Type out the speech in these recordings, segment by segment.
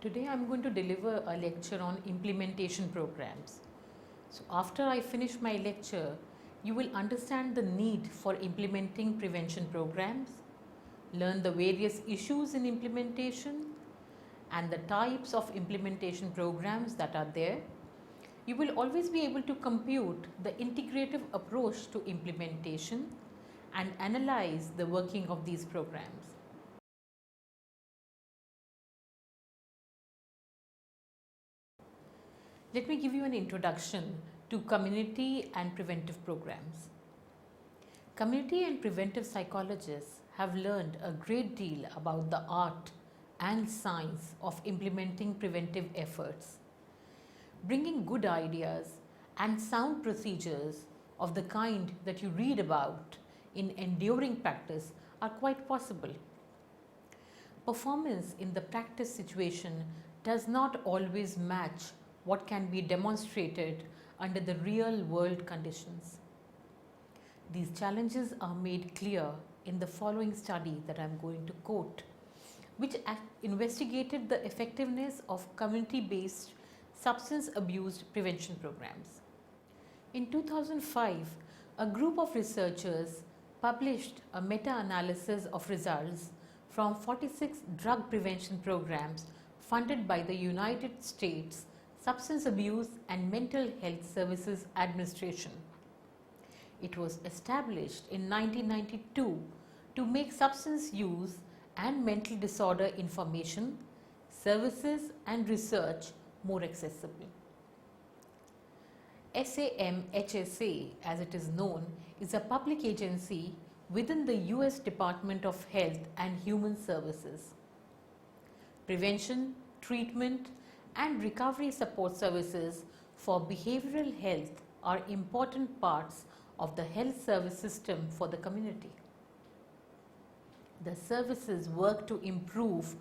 Today I'm going to deliver a lecture on implementation programs. So after I finish my lecture, you will understand the need for implementing prevention programs, learn the various issues in implementation and the types of implementation programs that are there. You will always be able to compute the integrative approach to implementation and analyze the working of these programs. Let me give you an introduction to community and preventive programs. Community and preventive psychologists have learned a great deal about the art and science of implementing preventive efforts. Bringing good ideas and sound procedures of the kind that you read about in enduring practice are quite possible. Performance in the practice situation does not always match what can be demonstrated under the real world conditions. These challenges are made clear in the following study that I am going to quote, which investigated the effectiveness of community-based substance abuse prevention programs. In 2005, a group of researchers published a meta-analysis of results from 46 drug prevention programs funded by the United States Substance Abuse and Mental Health Services Administration. It was established in 1992 to make substance use and mental disorder information, services and research more accessible. SAMHSA, as it is known, is a public agency within the US Department of Health and Human Services. Prevention, treatment and recovery support services for behavioral health are important parts of the health service system for the community. The services work to improve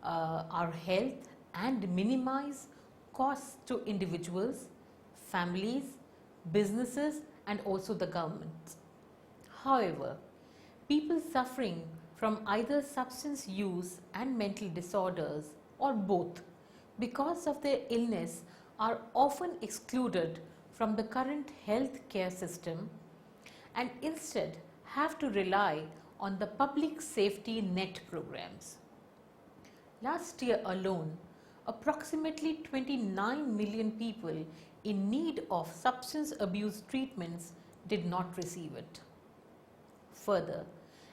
our health and minimize costs to individuals, families, businesses and also the government. However, people suffering from either substance use and mental disorders or both because of their illness are often excluded from the current health care system and instead have to rely on the public safety net programs. Last year alone, approximately 29 million people in need of substance abuse treatments did not receive it. Further,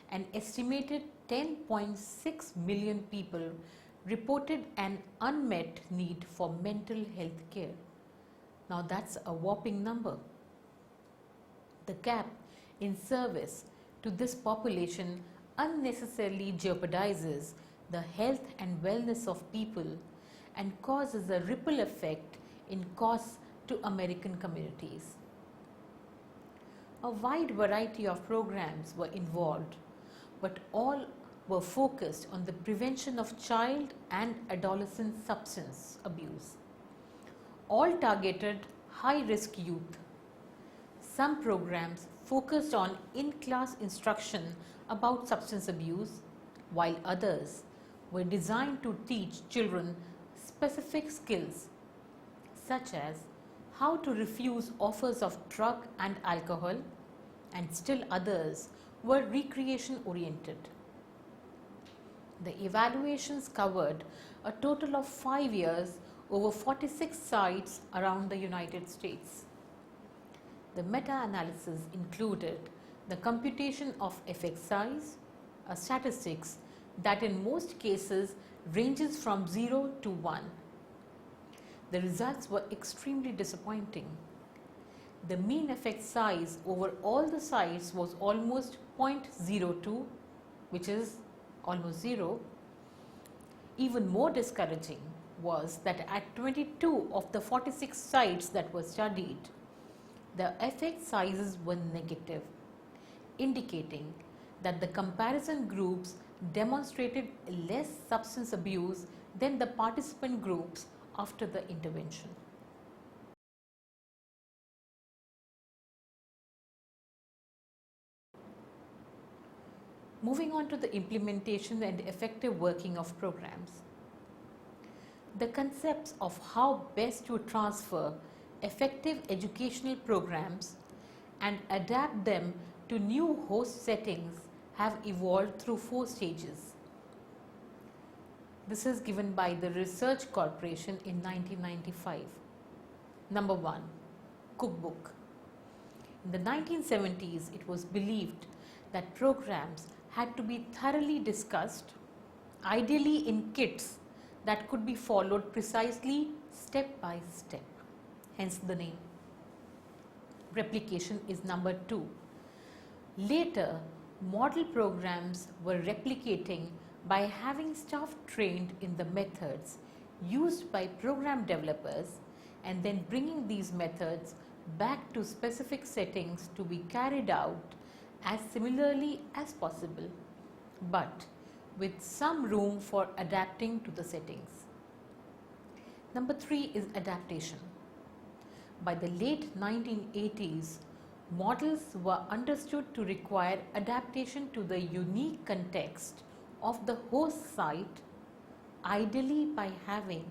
an estimated 10.6 million people reported an unmet need for mental health care. Now that's a whopping number. The gap in service to this population unnecessarily jeopardizes the health and wellness of people and causes a ripple effect in costs to American communities. A wide variety of programs were involved, but all were focused on the prevention of child and adolescent substance abuse. All targeted high-risk youth. Some programs focused on in-class instruction about substance abuse, while others were designed to teach children specific skills such as how to refuse offers of drug and alcohol, and still others were recreation oriented. The evaluations covered a total of 5 years over 46 sites around the United States. The meta-analysis included the computation of effect size, a statistics that in most cases ranges from 0 to 1. The results were extremely disappointing. The mean effect size over all the sites was almost 0.02, which is almost 0. Even more discouraging was that at 22 of the 46 sites that were studied, the effect sizes were negative, indicating that the comparison groups demonstrated less substance abuse than the participant groups after the intervention. Moving on to the implementation and effective working of programs. The concepts of how best to transfer effective educational programs and adapt them to new host settings have evolved through 4 stages. This is given by the Research Corporation in 1995. Number 1. Cookbook. In the 1970s, it was believed that programs had to be thoroughly discussed, ideally in kits that could be followed precisely step by step, hence the name. Replication is number 2. Later, model programs were replicating by having staff trained in the methods used by program developers and then bringing these methods back to specific settings to be carried out as similarly as possible, but with some room for adapting to the settings. Number 3 is adaptation. By the late 1980s, models were understood to require adaptation to the unique context of the host site, ideally by having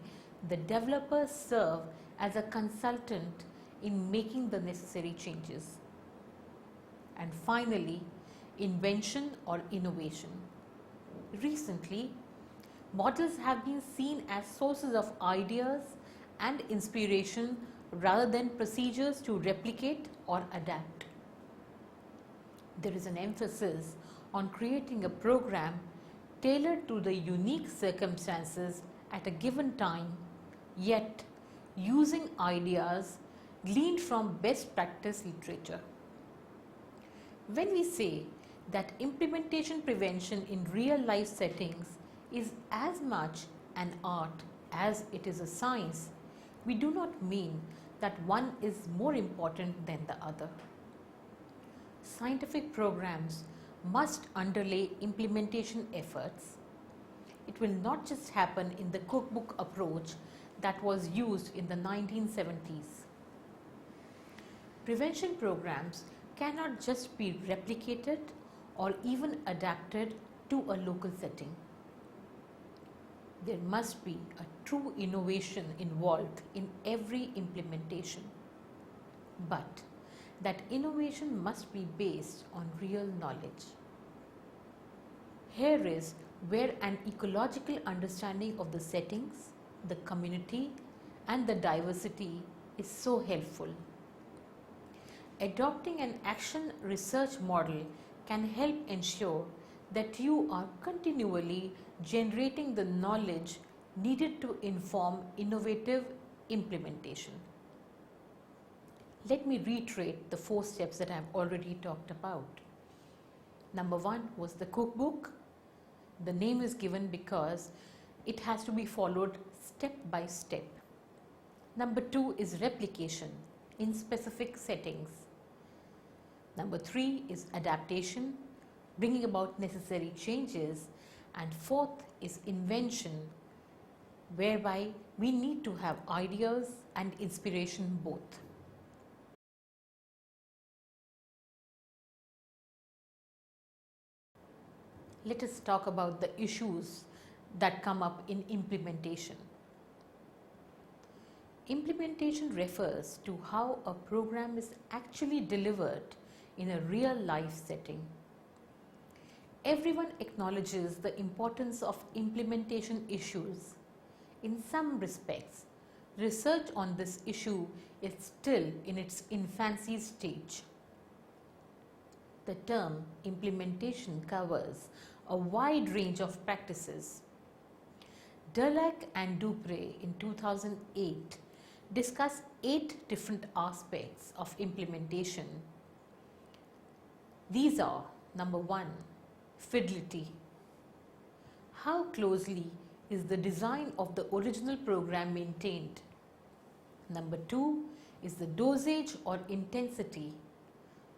the developer serve as a consultant in making the necessary changes. And finally, invention or innovation. Recently, models have been seen as sources of ideas and inspiration rather than procedures to replicate or adapt. There is an emphasis on creating a program tailored to the unique circumstances at a given time, yet using ideas gleaned from best practice literature. When we say that implementation prevention in real life settings is as much an art as it is a science, we do not mean that one is more important than the other. Scientific programs must underlay implementation efforts. It will not just happen in the cookbook approach that was used in the 1970s. Prevention programs cannot just be replicated or even adapted to a local setting. There must be a true innovation involved in every implementation. But that innovation must be based on real knowledge. Here is where an ecological understanding of the settings, the community, and the diversity is so helpful. Adopting an action research model can help ensure that you are continually generating the knowledge needed to inform innovative implementation. Let me reiterate the 4 steps that I have already talked about. Number 1 was the cookbook. The name is given because it has to be followed step by step. Number 2 is replication in specific settings. Number 3 is adaptation, bringing about necessary changes. And 4th is invention, whereby we need to have ideas and inspiration both. Let us talk about the issues that come up in implementation. Implementation refers to how a program is actually delivered in a real life setting. Everyone acknowledges the importance of implementation issues. In some respects, research on this issue is still in its infancy stage. The term implementation covers a wide range of practices. Dulac and Dupre in 2008 discussed 8 different aspects of implementation. These are: number 1, fidelity. How closely is the design of the original program maintained? Number 2 is the dosage or intensity.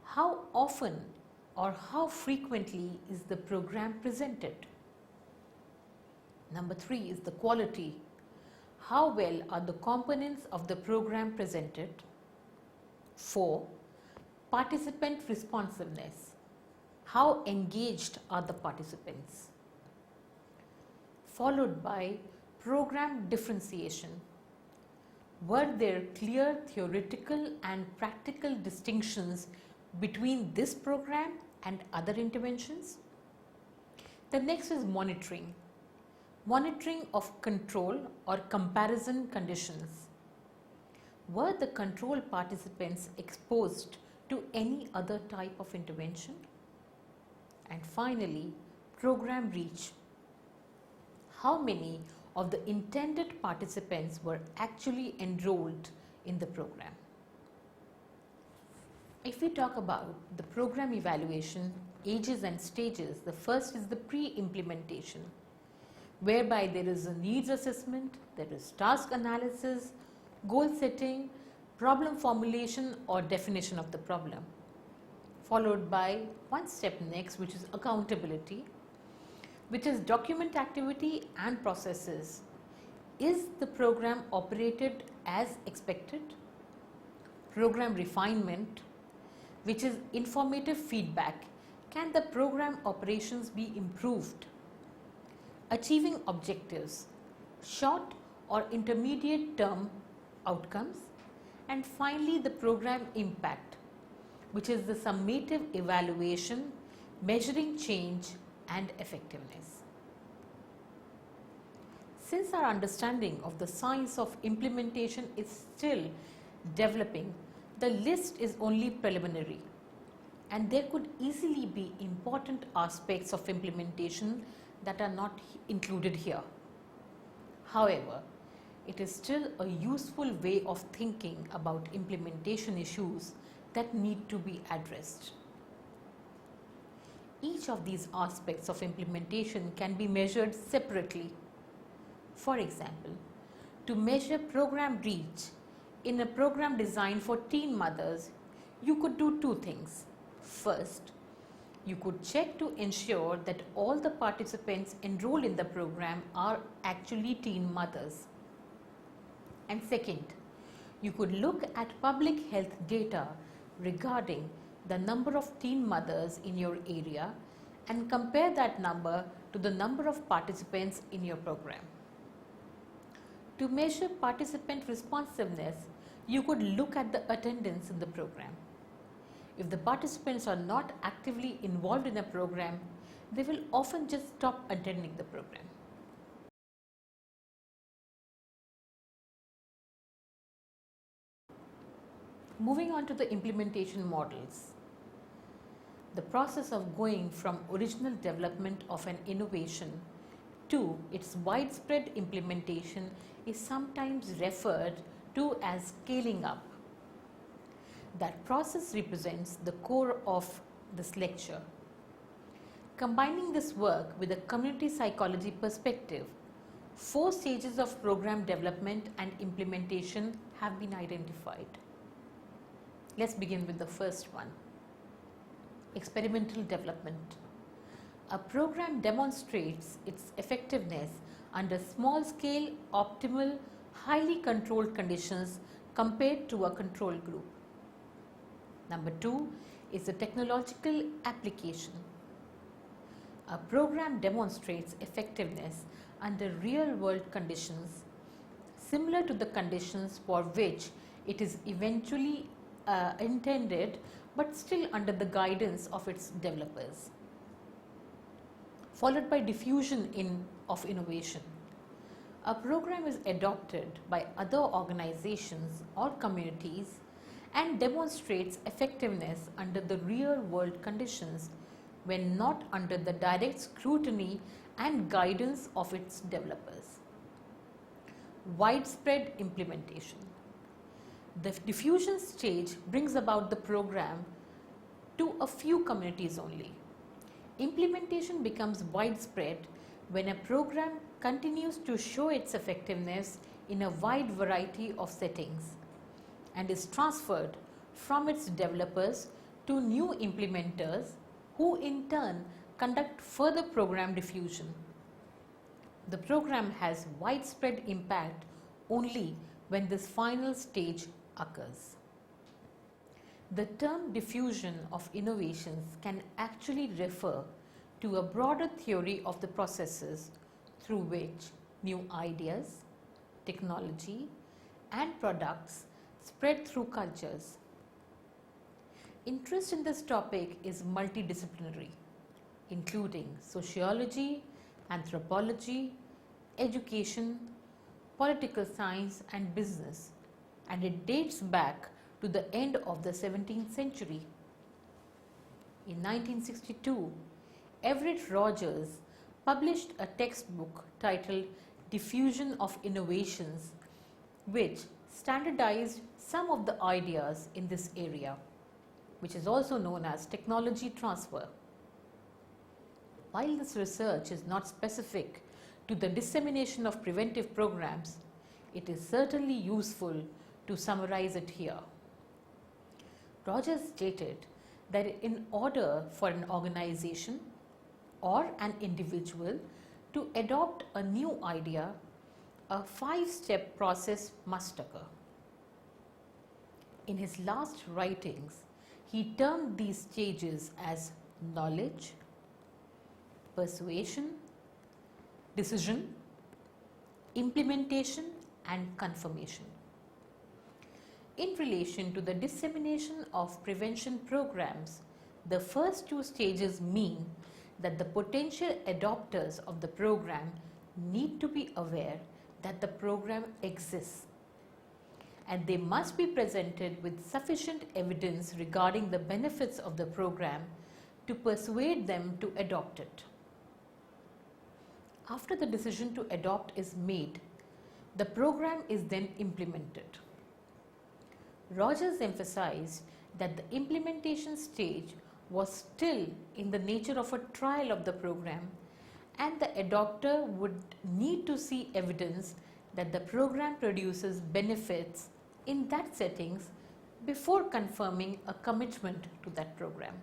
How often or how frequently is the program presented? Number 3 is the quality. How well are the components of the program presented? 4. Participant responsiveness. How engaged are the participants? Followed by program differentiation. Were there clear theoretical and practical distinctions between this program and other interventions? The next is monitoring. Monitoring of control or comparison conditions. Were the control participants exposed to any other type of intervention? And finally, program reach. How many of the intended participants were actually enrolled in the program? If we talk about the program evaluation, ages and stages, the first is the pre-implementation, whereby there is a needs assessment, there is task analysis, goal setting, problem formulation or definition of the problem, followed by one step next, which is accountability, which is document activity and processes. Is the program operated as expected? Program refinement, which is informative feedback. Can the program operations be improved? Achieving objectives, short or intermediate term outcomes, and finally the program impact, which is the summative evaluation measuring change and effectiveness. Since our understanding of the science of implementation is still developing, the list is only preliminary, and there could easily be important aspects of implementation that are not included here. However, it is still a useful way of thinking about implementation issues that need to be addressed. Each of these aspects of implementation can be measured separately. For example, to measure program reach in a program designed for teen mothers, you could do two things. First, you could check to ensure that all the participants enrolled in the program are actually teen mothers. And second, you could look at public health data regarding the number of teen mothers in your area and compare that number to the number of participants in your program. To measure participant responsiveness, you could look at the attendance in the program. If the participants are not actively involved in a program, they will often just stop attending the program. Moving on to the implementation models. The process of going from original development of an innovation to its widespread implementation is sometimes referred to as scaling up. That process represents the core of this lecture. Combining this work with a community psychology perspective, 4 stages of program development and implementation have been identified. Let's begin with the first one. Experimental development. A program demonstrates its effectiveness under small-scale, optimal, highly controlled conditions compared to a control group. Number 2 is the technological application. A program demonstrates effectiveness under real-world conditions similar to the conditions for which it is eventually intended, but still under the guidance of its developers. Followed by diffusion of innovation. A program is adopted by other organizations or communities and demonstrates effectiveness under the real-world conditions when not under the direct scrutiny and guidance of its developers. Widespread implementation. The diffusion stage brings about the program to a few communities only. Implementation becomes widespread when a program continues to show its effectiveness in a wide variety of settings and is transferred from its developers to new implementers who in turn conduct further program diffusion. The program has widespread impact only when this final stage occurs. The term diffusion of innovations can actually refer to a broader theory of the processes through which new ideas, technology, and products spread through cultures. Interest in this topic is multidisciplinary, including sociology, anthropology, education, political science, and business, and it dates back to the end of the 17th century. In 1962, Everett Rogers published a textbook titled Diffusion of Innovations, which standardized some of the ideas in this area, which is also known as technology transfer. While this research is not specific to the dissemination of preventive programs, it is certainly useful to summarize it here. Rogers stated that in order for an organization or an individual to adopt a new idea, a 5-step process must occur. In his last writings, he termed these stages as knowledge, persuasion, decision, implementation, and confirmation. In relation to the dissemination of prevention programs, the first 2 stages mean that the potential adopters of the program need to be aware that the program exists, and they must be presented with sufficient evidence regarding the benefits of the program to persuade them to adopt it. After the decision to adopt is made, the program is then implemented. Rogers emphasized that the implementation stage was still in the nature of a trial of the program, and the adopter would need to see evidence that the program produces benefits in that settings before confirming a commitment to that program.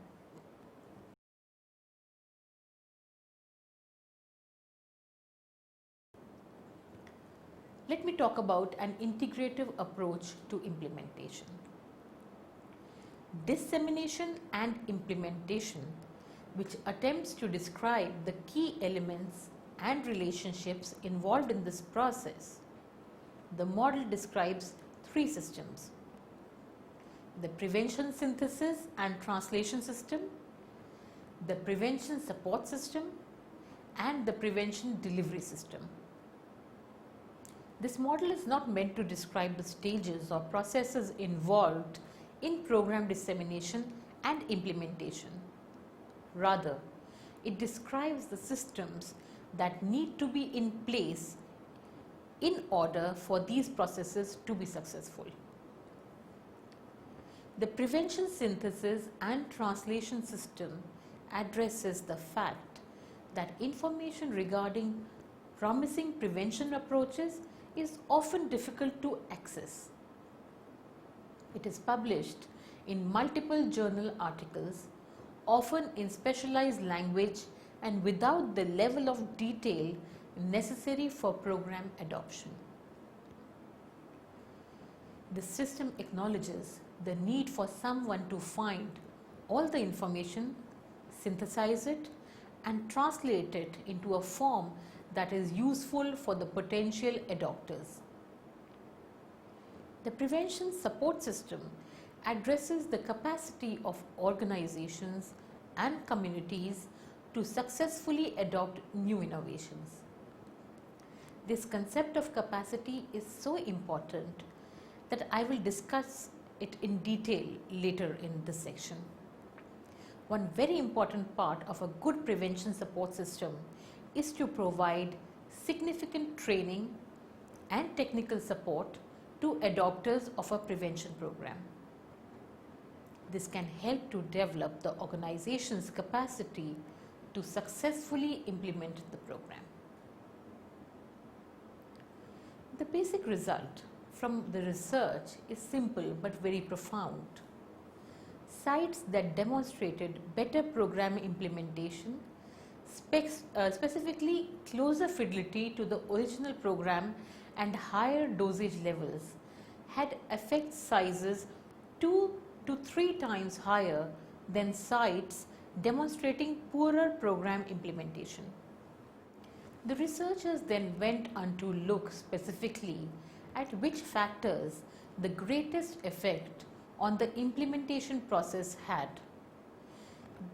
Let me talk about an integrative approach to implementation. Dissemination and implementation, which attempts to describe the key elements and relationships involved in this process. The model describes 3 systems: the prevention synthesis and translation system, the prevention support system, and the prevention delivery system. This model is not meant to describe the stages or processes involved in program dissemination and implementation. Rather, it describes the systems that need to be in place in order for these processes to be successful. The prevention synthesis and translation system addresses the fact that information regarding promising prevention approaches is often difficult to access. It is published in multiple journal articles, often in specialized language and without the level of detail necessary for program adoption. This system acknowledges the need for someone to find all the information, synthesize it, and translate it into a form that is useful for the potential adopters. The prevention support system addresses the capacity of organizations and communities to successfully adopt new innovations. This concept of capacity is so important that I will discuss it in detail later in this section. One very important part of a good prevention support system is to provide significant training and technical support to adopters of a prevention program. This can help to develop the organization's capacity to successfully implement the program. The basic result from the research is simple but very profound. Sites that demonstrated better program implementation, specifically closer fidelity to the original program and higher dosage levels, had effect sizes 2 to 3 times higher than sites demonstrating poorer program implementation. The researchers then went on to look specifically at which factors the greatest effect on the implementation process had.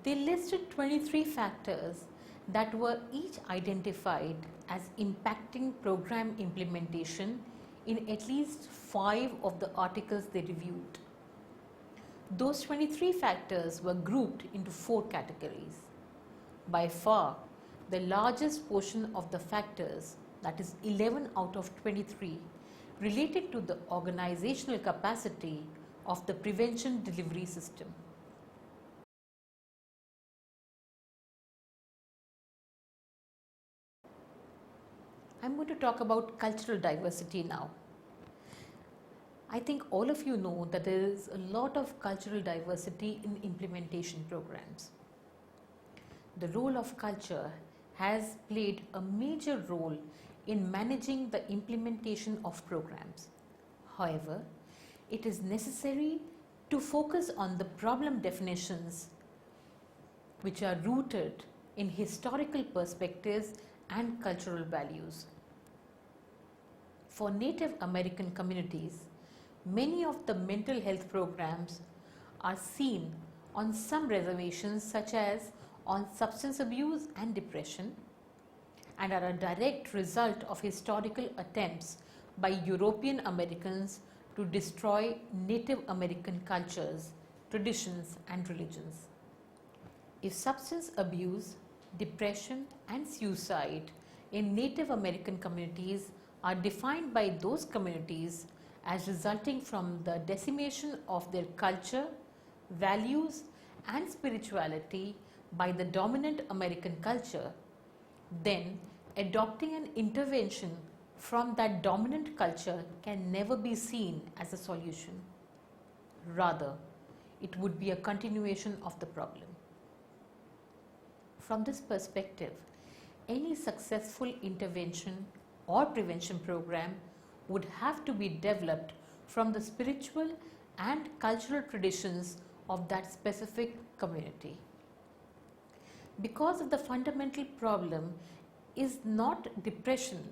They listed 23 factors that were each identified as impacting program implementation in at least 5 of the articles they reviewed. Those 23 factors were grouped into 4 categories. By far, the largest portion of the factors, that is 11 out of 23, related to the organizational capacity of the prevention delivery system. I'm going to talk about cultural diversity now. I think all of you know that there is a lot of cultural diversity in implementation programs. The role of culture has played a major role in managing the implementation of programs. However, it is necessary to focus on the problem definitions which are rooted in historical perspectives and cultural values. For Native American communities, many of the mental health programs are seen on some reservations, such as on substance abuse and depression, and are a direct result of historical attempts by European Americans to destroy Native American cultures, traditions, and religions. If substance abuse, depression, and suicide in Native American communities are defined by those communities as resulting from the decimation of their culture, values, and spirituality by the dominant American culture, then adopting an intervention from that dominant culture can never be seen as a solution. Rather, it would be a continuation of the problem. From this perspective, any successful intervention or prevention program would have to be developed from the spiritual and cultural traditions of that specific community. Because of the fundamental problem is not depression,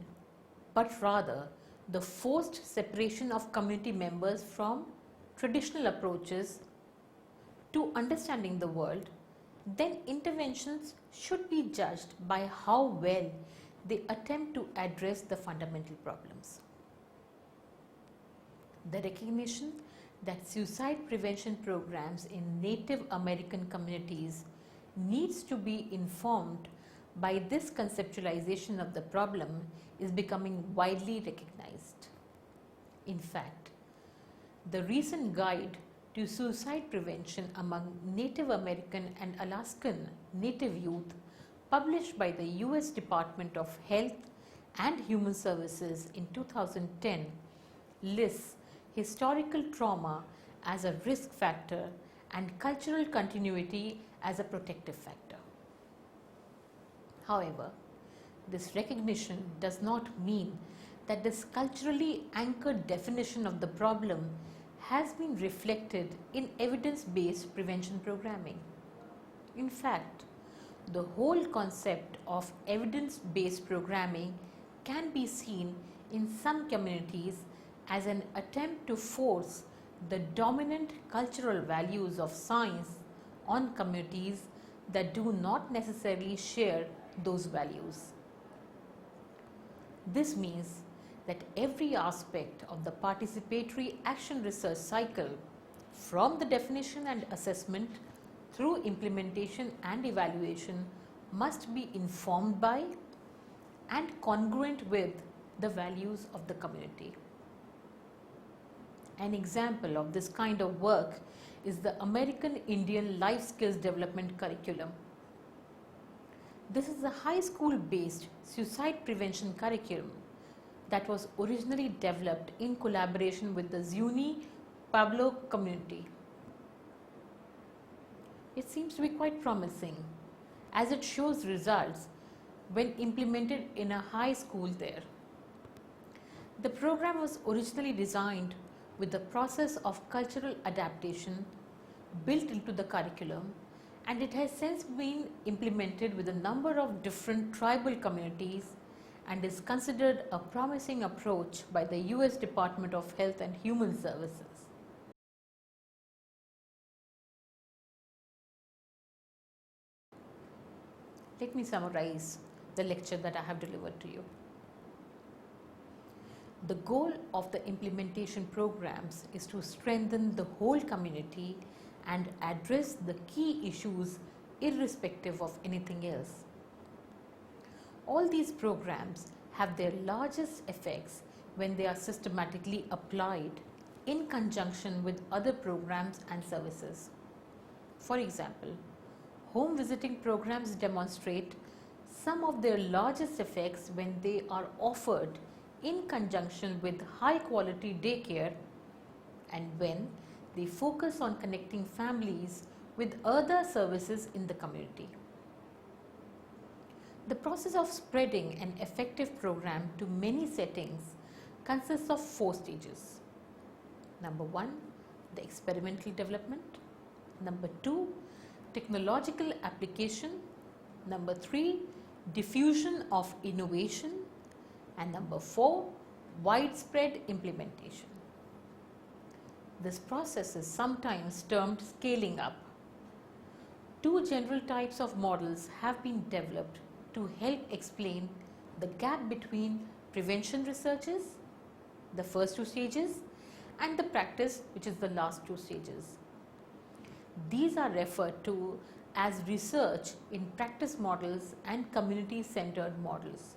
but rather the forced separation of community members from traditional approaches to understanding the world, then interventions should be judged by how well they attempt to address the fundamental problems. The recognition that suicide prevention programs in Native American communities needs to be informed by this conceptualization of the problem is becoming widely recognized. In fact, the recent guide to suicide prevention among Native American and Alaskan Native youth, published by the US Department of Health and Human Services in 2010, lists historical trauma as a risk factor and cultural continuity as a protective factor. However, this recognition does not mean that this culturally anchored definition of the problem has been reflected in evidence-based prevention programming. In fact, the whole concept of evidence-based programming can be seen in some communities as an attempt to force the dominant cultural values of science on communities that do not necessarily share those values. This means that every aspect of the participatory action research cycle, from the definition and assessment through implementation and evaluation, must be informed by and congruent with the values of the community. An example of this kind of work is the American Indian Life Skills Development Curriculum. This is a high school based suicide prevention curriculum that was originally developed in collaboration with the Zuni Pueblo community. It seems to be quite promising as it shows results when implemented in a high school there. The program was originally designed with the process of cultural adaptation built into the curriculum, and it has since been implemented with a number of different tribal communities and is considered a promising approach by the US Department of Health and Human Services. Let me summarize the lecture that I have delivered to you. The goal of the implementation programs is to strengthen the whole community and address the key issues irrespective of anything else. All these programs have their largest effects when they are systematically applied in conjunction with other programs and services. For example, home visiting programs demonstrate some of their largest effects when they are offered in conjunction with high quality daycare and when they focus on connecting families with other services in the community. The process of spreading an effective program to many settings consists of 4 stages. Number 1, the experimental development. Number 2, technological application. Number 3, diffusion of innovation. And number 4, widespread implementation. This process is sometimes termed scaling up. 2 general types of models have been developed to help explain the gap between prevention researches, the first 2 stages, and the practice, which is the last 2 stages. These are referred to as research in practice models and community-centered models.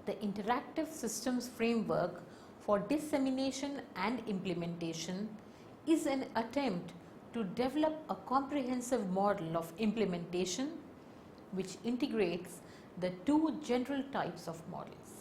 The interactive systems framework for dissemination and implementation is an attempt to develop a comprehensive model of implementation which integrates the 2 general types of models.